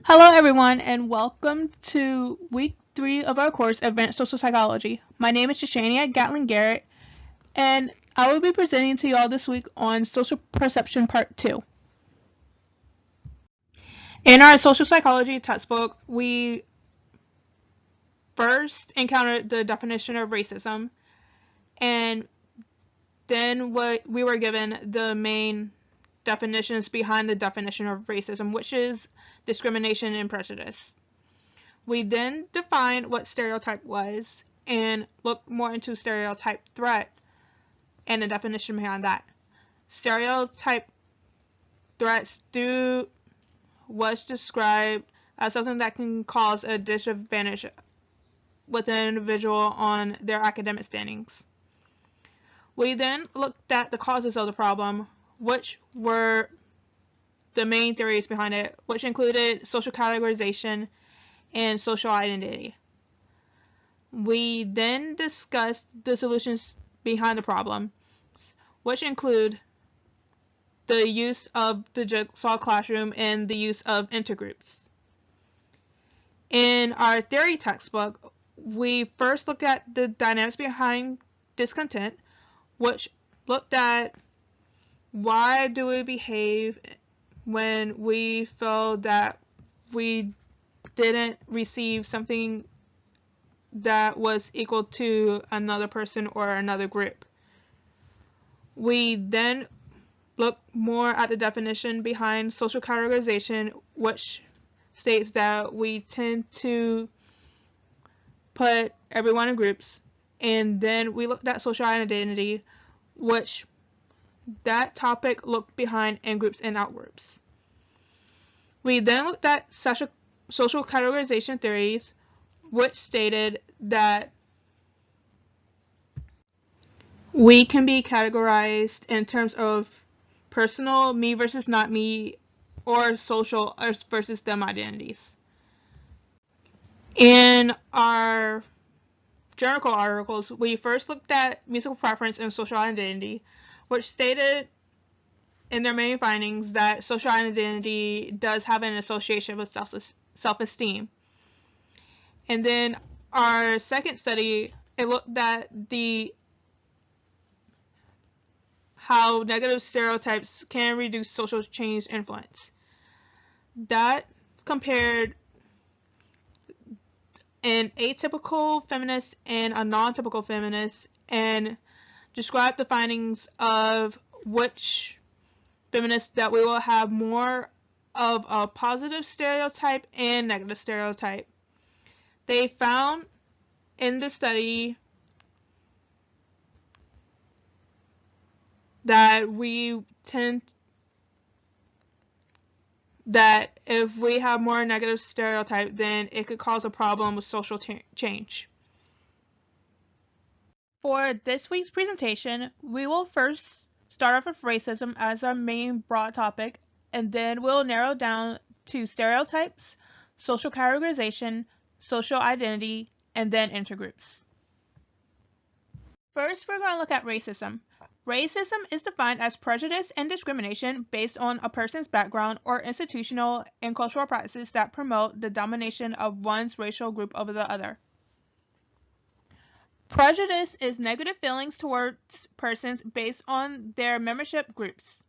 Hello everyone and welcome to week 3 of our course, Advanced Social Psychology. My name is Shashania Gatling-Garrette and I will be presenting to you all this week on Social Perception Part 2. In our social psychology textbook, we first encountered the definition of racism, and then we were given the main definitions behind the definition of racism, which is discrimination and prejudice. We then defined what stereotype was and looked more into stereotype threat and the definition behind that. Stereotype threats was described as something that can cause a disadvantage with an individual on their academic standings. We then looked at the causes of the problem, which were the main theories behind it, which included social categorization and social identity. We then discussed the solutions behind the problem, which include the use of the jigsaw classroom and the use of intergroups. In our theory textbook, we first looked at the dynamics behind discontent, which looked at why do we behave when we feel that we didn't receive something that was equal to another person or another group. We then look more at the definition behind social categorization, which states that we tend to put everyone in groups. And then we looked at social identity, which that topic looked behind in groups and outgroups. We then looked at social categorization theories, which stated that we can be categorized in terms of personal, me versus not me, or social, us versus them identities. In our journal articles, we first looked at musical preference and social identity, which stated in their main findings that social identity does have an association with self-esteem. And then our second study, it looked at how negative stereotypes can reduce social change influence. That compared an atypical feminist and a non-typical feminist and described the findings of which feminists that we will have more of a positive stereotype and negative stereotype. They found in the study that if we have more negative stereotype, then it could cause a problem with social change. For this week's presentation, we will first start off with racism as our main broad topic, and then we'll narrow down to stereotypes, social categorization, social identity, and then intergroups. First, we're going to look at racism. Racism is defined as prejudice and discrimination based on a person's background or institutional and cultural practices that promote the domination of one's racial group over the other. Prejudice is negative feelings towards persons based on their membership groups.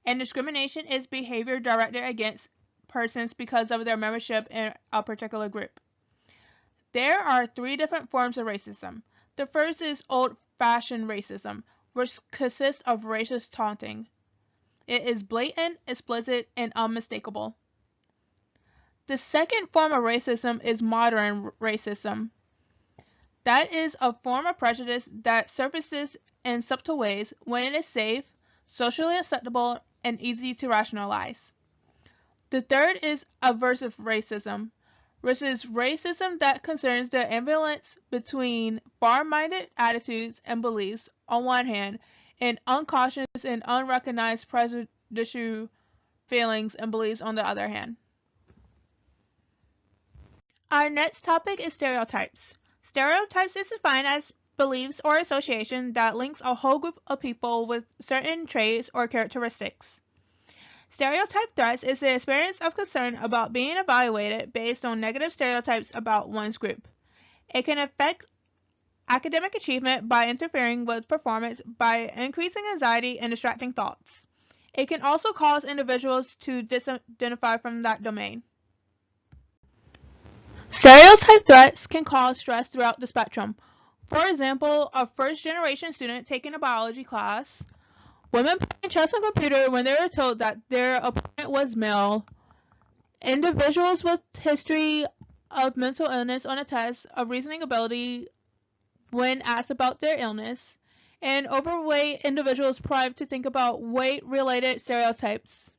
And discrimination is behavior directed against persons because of their membership in a particular group. There are 3 different forms of racism. The first is old-fashioned racism, which consists of racist taunting. It is blatant, explicit, and unmistakable. The second form of racism is modern racism. That is a form of prejudice that surfaces in subtle ways when it is safe, socially acceptable, and easy to rationalize. The third is aversive racism, which is racism that concerns the ambivalence between far-minded attitudes and beliefs on one hand, and unconscious and unrecognized prejudicial feelings and beliefs on the other hand. Our next topic is stereotypes. Stereotypes is defined as beliefs or association that links a whole group of people with certain traits or characteristics. Stereotype threats is the experience of concern about being evaluated based on negative stereotypes about one's group. It can affect academic achievement by interfering with performance by increasing anxiety and distracting thoughts. It can also cause individuals to disidentify from that domain. Stereotype threats can cause stress throughout the spectrum. For example, a first-generation student taking a biology class, women playing chess on computer when they were told that their opponent was male, individuals with history of mental illness on a test of reasoning ability when asked about their illness, and overweight individuals primed to think about weight-related stereotypes.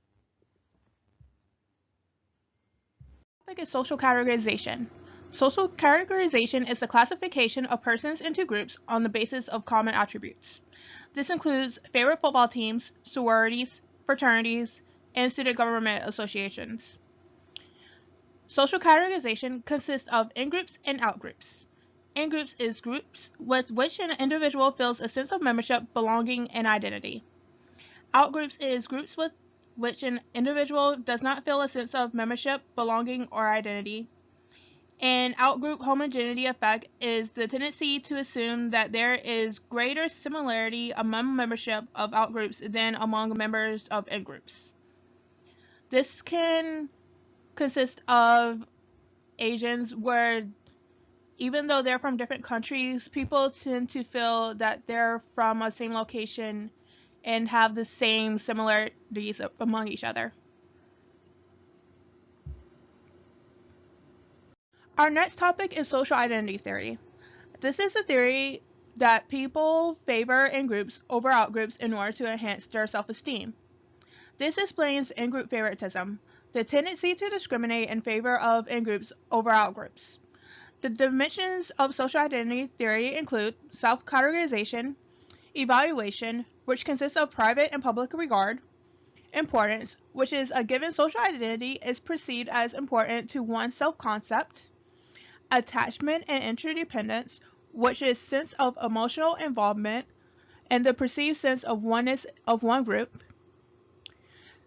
The topic is social categorization. Social categorization is the classification of persons into groups on the basis of common attributes. This includes favorite football teams, sororities, fraternities, and student government associations. Social categorization consists of in-groups and out-groups. In-groups is groups with which an individual feels a sense of membership, belonging, and identity. Out-groups is groups with which an individual does not feel a sense of membership, belonging, or identity. An out-group homogeneity effect is the tendency to assume that there is greater similarity among membership of out-groups than among members of in-groups. This can consist of Asians, where even though they're from different countries, people tend to feel that they're from a same location and have the same similarities among each other. Our next topic is social identity theory. This is a theory that people favor in-groups over out-groups in order to enhance their self-esteem. This explains in-group favoritism, the tendency to discriminate in favor of in-groups over out-groups. The dimensions of social identity theory include self-categorization, evaluation, which consists of private and public regard, importance, which is a given social identity is perceived as important to one's self-concept, attachment and interdependence, which is sense of emotional involvement and the perceived sense of oneness of one group,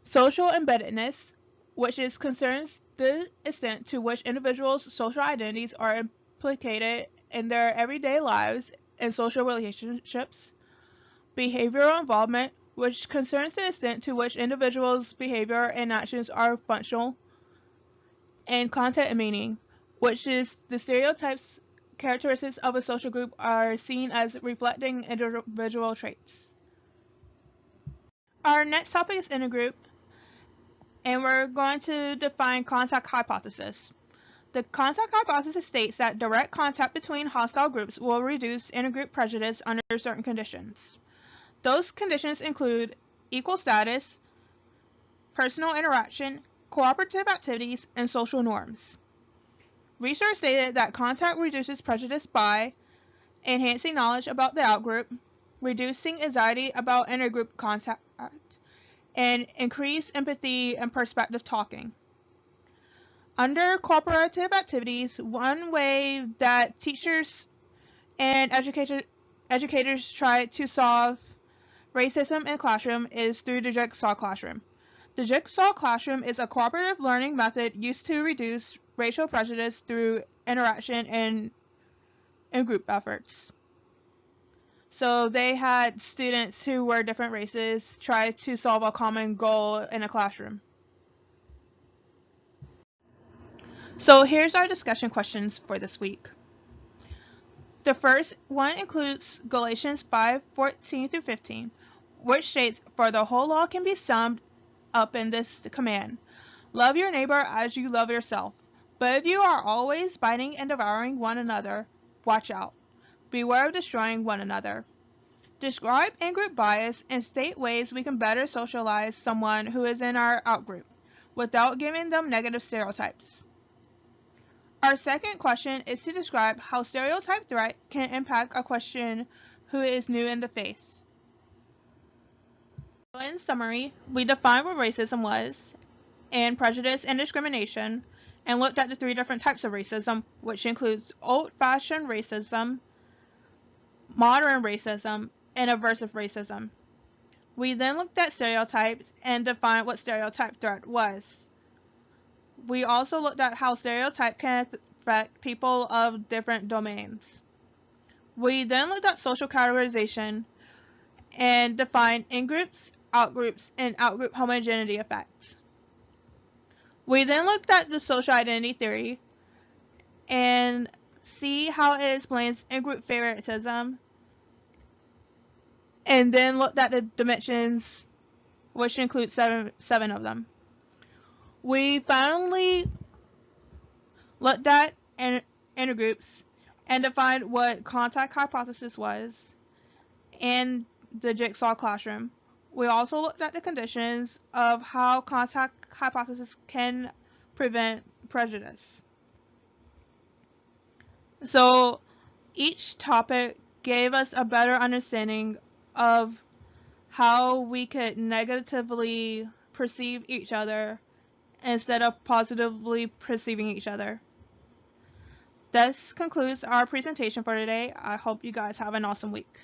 social embeddedness, which is concerns the extent to which individuals' social identities are implicated in their everyday lives and social relationships, behavioral involvement, which concerns the extent to which individuals' behavior and actions are functional, and content and meaning, which is the stereotypes characteristics of a social group are seen as reflecting individual traits. Our next topic is intergroup, and we're going to define contact hypothesis. The contact hypothesis states that direct contact between hostile groups will reduce intergroup prejudice under certain conditions. Those conditions include equal status, personal interaction, cooperative activities, and social norms. Research stated that contact reduces prejudice by enhancing knowledge about the outgroup, reducing anxiety about intergroup contact, and increase empathy and perspective talking. Under cooperative activities, one way that teachers and educators try to solve racism in classroom is through the Jigsaw Classroom. The Jigsaw Classroom is a cooperative learning method used to reduce racial prejudice through interaction and in-group efforts. So they had students who were different races try to solve a common goal in a classroom. So here's our discussion questions for this week. The first one includes Galatians 5:14 through 15, which states, "For the whole law can be summed up in this command: love your neighbor as you love yourself. But if you are always biting and devouring one another, watch out. Beware of destroying one another." Describe in-group bias and state ways we can better socialize someone who is in our outgroup without giving them negative stereotypes. Our second question is to describe how stereotype threat can impact a question who is new in the faith. In summary, we defined what racism was, and prejudice and discrimination, and looked at the three different types of racism, which includes old-fashioned racism, modern racism, and aversive racism. We then looked at stereotypes and defined what stereotype threat was. We also looked at how stereotype can affect people of different domains. We then looked at social categorization and defined in-groups, out-groups, and out-group homogeneity effects. We then looked at the social identity theory and see how it explains in-group favoritism, and then looked at the dimensions, which include seven of them. We finally looked at intergroups and defined what contact hypothesis was and the jigsaw classroom. We also looked at the conditions of how contact hypothesis can prevent prejudice. So each topic gave us a better understanding of how we could negatively perceive each other instead of positively perceiving each other. This concludes our presentation for today. I hope you guys have an awesome week.